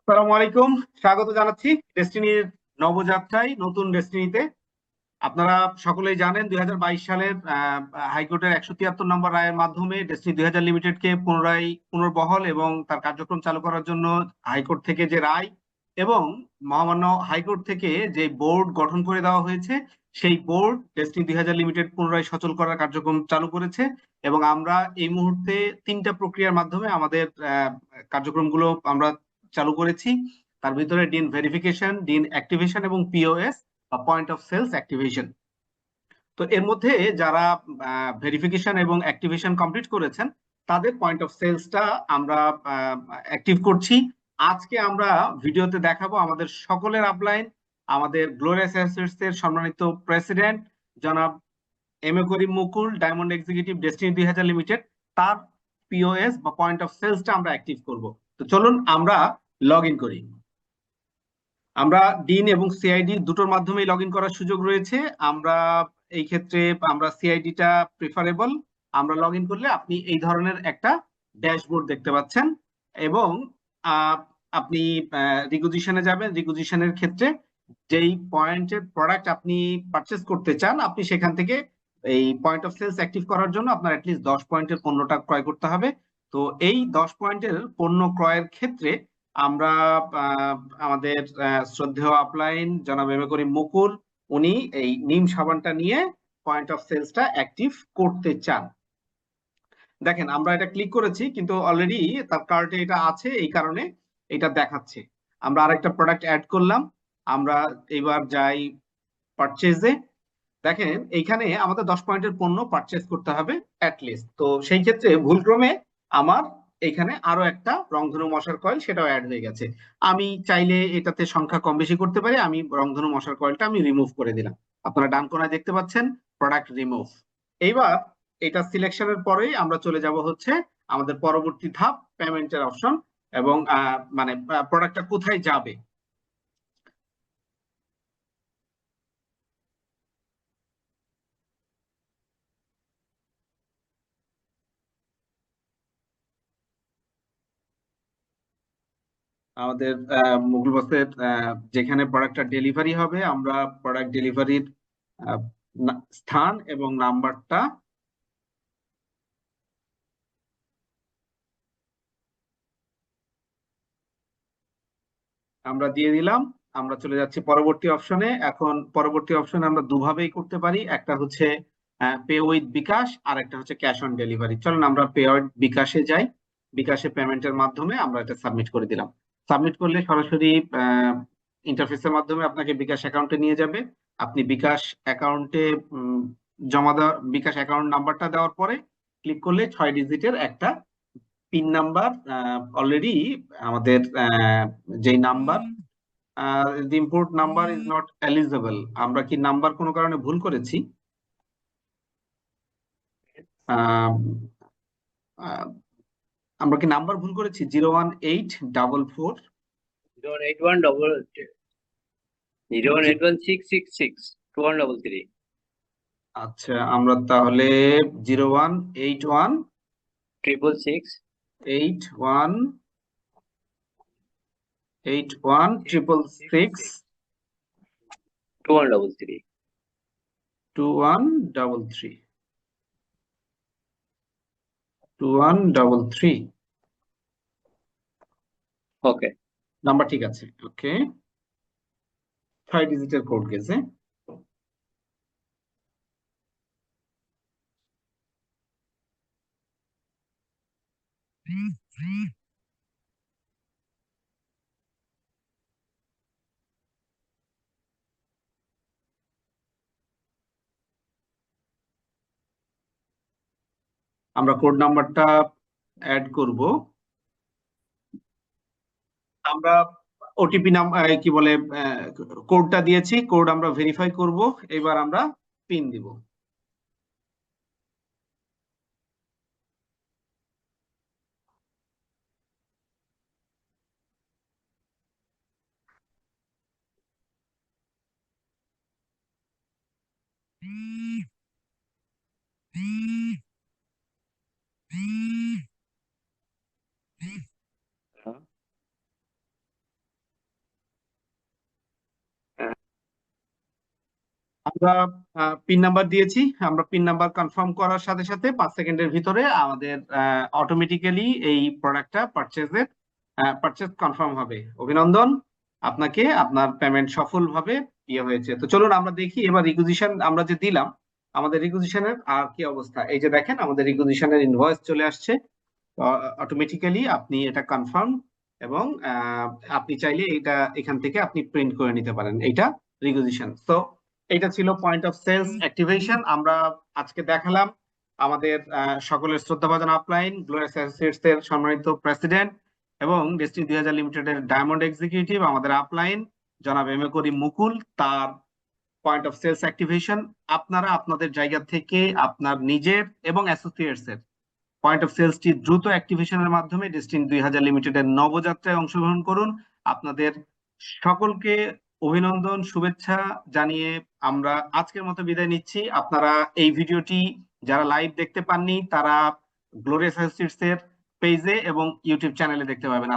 আসসালামু আলাইকুম। স্বাগত জানাচ্ছি ডেস্টিনির নবযাত্রায়, নতুন ডেস্টিনিতে। আপনারা সকলেই জানেন 2022 সালের হাইকোর্টের 173 নম্বর রায়ের মাধ্যমে ডেস্টিনি 2000 লিমিটেডকে পুনরায় পুনর্বহাল এবং তার কার্যক্রম চালু করার জন্য হাইকোর্ট থেকে যে রায় এবং মহামান্য হাইকোর্ট থেকে যে বোর্ড গঠন করে দেওয়া হয়েছে, সেই বোর্ড ডেস্টিনি 2000 লিমিটেড পুনরায় সচল করার কার্যক্রম চালু করেছে। এবং আমরা এই মুহূর্তে তিনটা প্রক্রিয়ার মাধ্যমে আমাদের কার্যক্রমগুলো আমরা চালু করেছি। তার ভিতরে ডিন ভেরিফিকেশন, ডিন অ্যাক্টিভেশন এবং পিওএস বা পয়েন্ট অফ সেলস অ্যাক্টিভেশন। তো এর মধ্যে যারা ভেরিফিকেশন এবং অ্যাক্টিভেশন কমপ্লিট করেছেন, তাদের পয়েন্ট অফ সেলসটা আমরা অ্যাক্টিভ করছি। আজকে আমরা ভিডিওতে দেখাবো আমাদের সকলের আপলাইন, আমাদের গ্লোরিয়াস অ্যাসেটস এর সম্মানিত প্রেসিডেন্ট জনাব M A Karim Mukul, diamond executive, destiny 2000 limited, তার পিওএস বা পয়েন্ট অফ সেলসটা আমরা অ্যাক্টিভ করব। তো চলুন আমরা লগ ইন করি। আমরা ডিন এবং সিআইডি দুটোর মাধ্যমেই লগ ইন করার সুযোগ রয়েছে। আমরা এই ক্ষেত্রে আমরা সিআইডিটা প্রিফারেবল। আমরা লগ ইন করলে আপনি এই ধরনের একটা ড্যাশবোর্ড দেখতে পাচ্ছেন এবং আহ, আপনি রিকুইজিশনে যাবেন। রিকুইজিশনের ক্ষেত্রে যেই পয়েন্টের প্রোডাক্ট আপনি পারচেস করতে চান, আপনি সেখান থেকে এই পয়েন্ট অফ সেলস অ্যাক্টিভ করার জন্য আপনার অ্যাটলিস্ট 10 পয়েন্টের পণ্যটা ক্রয় করতে হবে। তো এই 10 পয়েন্টের পণ্য ক্রয়ের ক্ষেত্রে আমরা আহ, আমাদের শ্রদ্ধেয় আপলাইন জনাব এম এ করিম মুকুল, উনি এই নিম সাবানটা নিয়ে পয়েন্ট অফ সেলসটা অ্যাক্টিভ করতে চান। দেখেন আমরা এটা ক্লিক করেছি, কিন্তু অলরেডি তার কার্টে এটা আছে, এই কারণে এটা দেখাচ্ছে। আমরা আরেকটা প্রোডাক্ট অ্যাড করলাম। আমরা এবার যাই পারচেজে। দেখেন এইখানে আমাদের 10 পয়েন্টের পণ্য পারচেস করতে হবে অ্যাটলিস্ট। তো সেই ক্ষেত্রে ভুলক্রমে আমার এখানে আরো একটা রংধনু মশার কয়েল সেটাও অ্যাড হয়ে গেছে। আমি চাইলে এটাতে সংখ্যা কম বেশি করতে পারি। আমি রংধনু মশার কয়েলটা আমি রিমুভ করে দিলাম। আপনারা ডান কোনায় দেখতে পাচ্ছেন প্রোডাক্ট রিমুভ। এইবার এটা সিলেকশনের পরেই আমরা চলে যাব হচ্ছে আমাদের পরবর্তী ধাপ, পেমেন্টের অপশন এবং মানে প্রোডাক্টটা কোথায় যাবে। আমাদের মুঘল বসের যেখানে প্রোডাক্টটা ডেলিভারি হবে, আমরা প্রোডাক্ট ডেলিভারির স্থান এবং নাম্বারটা আমরা দিয়ে দিলাম। আমরা চলে যাচ্ছি পরবর্তী অপশনে। এখন পরবর্তী অপশনে আমরা দুভাবেই করতে পারি, একটা হচ্ছে পে উইথ বিকাশ, আর একটা হচ্ছে ক্যাশ অন ডেলিভারি। চলুন আমরা পে উইথ বিকাশে যাই। বিকাশে পেমেন্টের মাধ্যমে আমরা এটা সাবমিট করে দিলাম। সাবমিট করলে সরাসরি ইন্টারফেসের মাধ্যমে আপনাকে বিকাশ অ্যাকাউন্টে নিয়ে যাবে। আপনি বিকাশ অ্যাকাউন্টে জমা দেওয়া বিকাশ অ্যাকাউন্ট নাম্বারটা দেওয়ার পরে ক্লিক করলে 6 ডিজিটের একটা পিন নাম্বার অলরেডি আমাদের যেই number the import number is not eligible. আমরা কি নাম্বার কোনো কারণে ভুল করেছি? আহ, আহ, আমরা কি নাম্বার ভুল করেছি? 01844। 01816662133। আচ্ছা, আমরা তাহলে 01816 81 666 2133। 2133 ওকে। নাম্বার ঠিক আছে। ওকে, 6 ডিজিটের কোড গেছে। আমরা কোড নাম্বারটা অ্যাড করব। আমরা ওটিপি নাম্বার কি বলে কোডটা দিয়েছি, কোড আমরা ভেরিফাই করব। এবার আমরা পিন দিব। আমরা পিন নাম্বার দিয়েছি, আমরা পিন নাম্বার কনফার্ম করার সাথে সাথে 5 সেকেন্ডের ভিতরে আমাদের অটোমেটিক্যালি এই প্রোডাক্টটা পারচেজ কনফার্ম হবে। অভিনন্দন আপনাকে, আপনার পেমেন্ট সফলভাবে হয়েছে। তো চলুন আমরা দেখি এবার রিকুইজিশন আমরা যে দিলাম, আমাদের রিকুইজিশনের আর কি অবস্থা। এই যে দেখেন আমাদের রিকুইজিশনের ইনভয়েস চলে আসছে। অটোমেটিক্যালি আপনি এটা কনফার্ম এবং আপনি চাইলে এটা এখান থেকে আপনি প্রিন্ট করে নিতে পারেন। এটা রিকুইজিশন। তো এটা ছিল পয়েন্ট অফ সেলস অ্যাক্টিভেশন। আমরা আজকে দেখালাম আমাদের সকলের শ্রদ্ধাভাজন আপলাইন, গ্লোরিয়াস অ্যাসোসিয়েটস এর সম্মানিত প্রেসিডেন্ট এবং ডেস্টিনি 2000 লিমিটেডের ডায়মন্ড এক্সিকিউটিভ আমাদের আপলাইন জনাব এম এ করিম মুকুল, তার পয়েন্ট অফ সেলস অ্যাক্টিভেশন। আপনারা আপনাদের জায়গা থেকে আপনার নিজের এবং অ্যাসোসিয়েটস এর পয়েন্ট অফ সেলসটি দ্রুত অ্যাক্টিভেশনের মাধ্যমে ডেস্টিনি 2000 লিমিটেডের নবযাত্রায় অংশগ্রহণ করুন। আপনাদের সকলকে অভিনন্দন, শুভেচ্ছা জানিয়ে আমরা আজকের মতো বিদায় নিচ্ছি। আপনারা এই ভিডিওটি যারা লাইভ দেখতে পাননি তারা গ্লোরিয়াস অ্যাসোসিয়েটস এর পেজে এবং ইউটিউব চ্যানেলে দেখতে পাবেন।